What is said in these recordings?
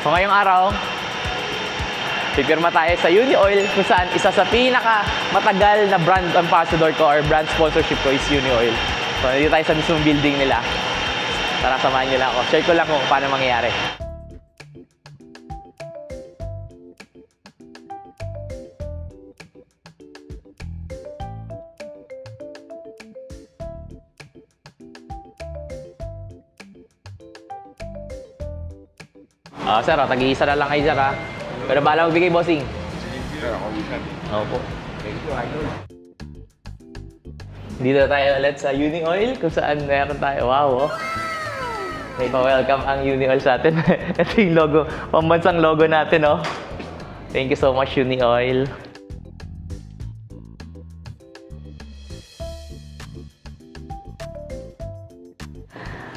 So ngayong araw, pipirma tayo sa Uni Oil kung saan isa sa pinaka matagal na brand ambassador ko or brand sponsorship ko is Uni Oil. So nandito tayo sa mismong building nila. Tara, samahan nyo lang ako. Share ko lang kung paano mangyayari. Sir, tag-iisa na lang kayo, sir, ha? Pero bahala magbigay, bossing. Sir, ako minsan. Opo. Thank you, idol. Dito tayo ulit sa Uni Oil kung saan meron tayo. Wow, oh. May pa-welcome ang Uni Oil sa atin. Ito yung logo, pambansang logo natin, oh. Thank you so much, Uni Oil.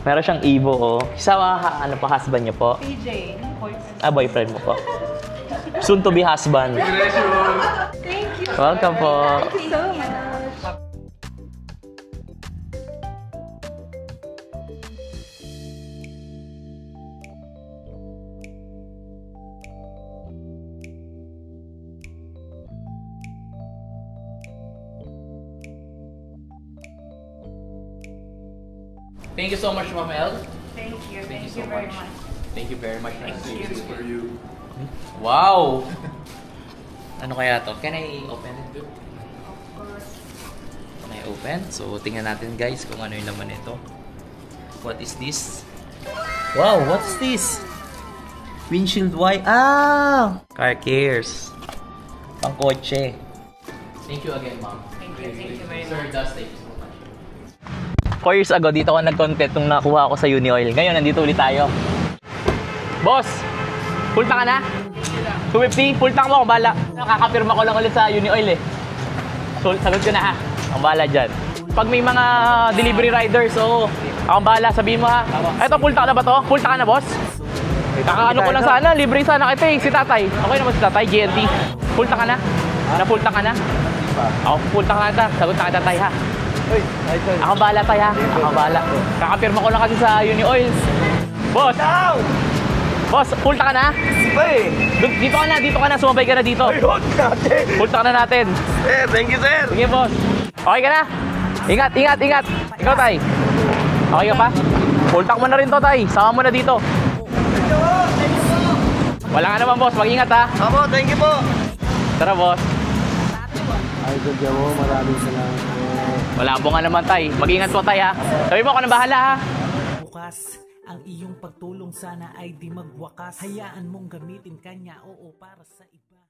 Meron siyang Evo, oh. Isa ano pa, husband niyo po? PJ, boyfriend. Boyfriend mo po. Soon to be husband. Thank you. Welcome po. Thank you so much. Thank you so much, Ma'am El. Thank you. Thank you Thank so you very much. much. Thank you very much. Thank you. For you. Wow! Ano kaya to? Can I open it too? Of course. Can I open? So, tingnan natin guys kung ano yung laman nito. What is this? Wow! What's this? Windshield wipe. Ah! Car cares. Pang kotse. Thank you again, ma'am. Thank you very Sir much. Dust, thank you so much. 4 years ago, dito ako nag-content nung nakuha ako sa Uni Oil. Ngayon, nandito ulit tayo. Boss! Full tank ka na? 250? Full tank mo, akong bala. Nakakapirma ko lang ulit sa Uni Oil eh. So, sagot ko na ha. Akong bala dyan. Pag may mga delivery riders, oo. Akong bala, sabihin mo ha. Eto, full tank na ba to? Full tank ka na, boss? Kakaano ko lang sana, libre sana kita eh, si tatay. Okay naman si tatay, GNT. Full tank ka na? Na full tank ka na? Ako, full tank ka na. Sagot na kita, tatay ha. Akong bala tayo ha. Akong bala. Kakapirma ko lang kasi sa Uni Oil. Boss! Boss, full tank ka na? Dito ka na, sumabay ka na dito. Full tank na natin. Sir, thank you, sir. Sige, boss. Okay ka na? Ingat. Ikaw, tay. Okay ka pa? Full tank mo na rin to, tay. Sama mo na dito. Wala ka naman, boss. Mag-ingat, ha? Opo, thank you po. Tara, boss. Idol Jamo, maraming salamat po. Wala po nga naman, tay. Mag-ingat po, tay, ha? Sabi mo, ako na bahala, ha? Bukas, ang iyong pagtulong sana ay di magwakas. Hayaan mong gamitin kanya, oo, para sa iba.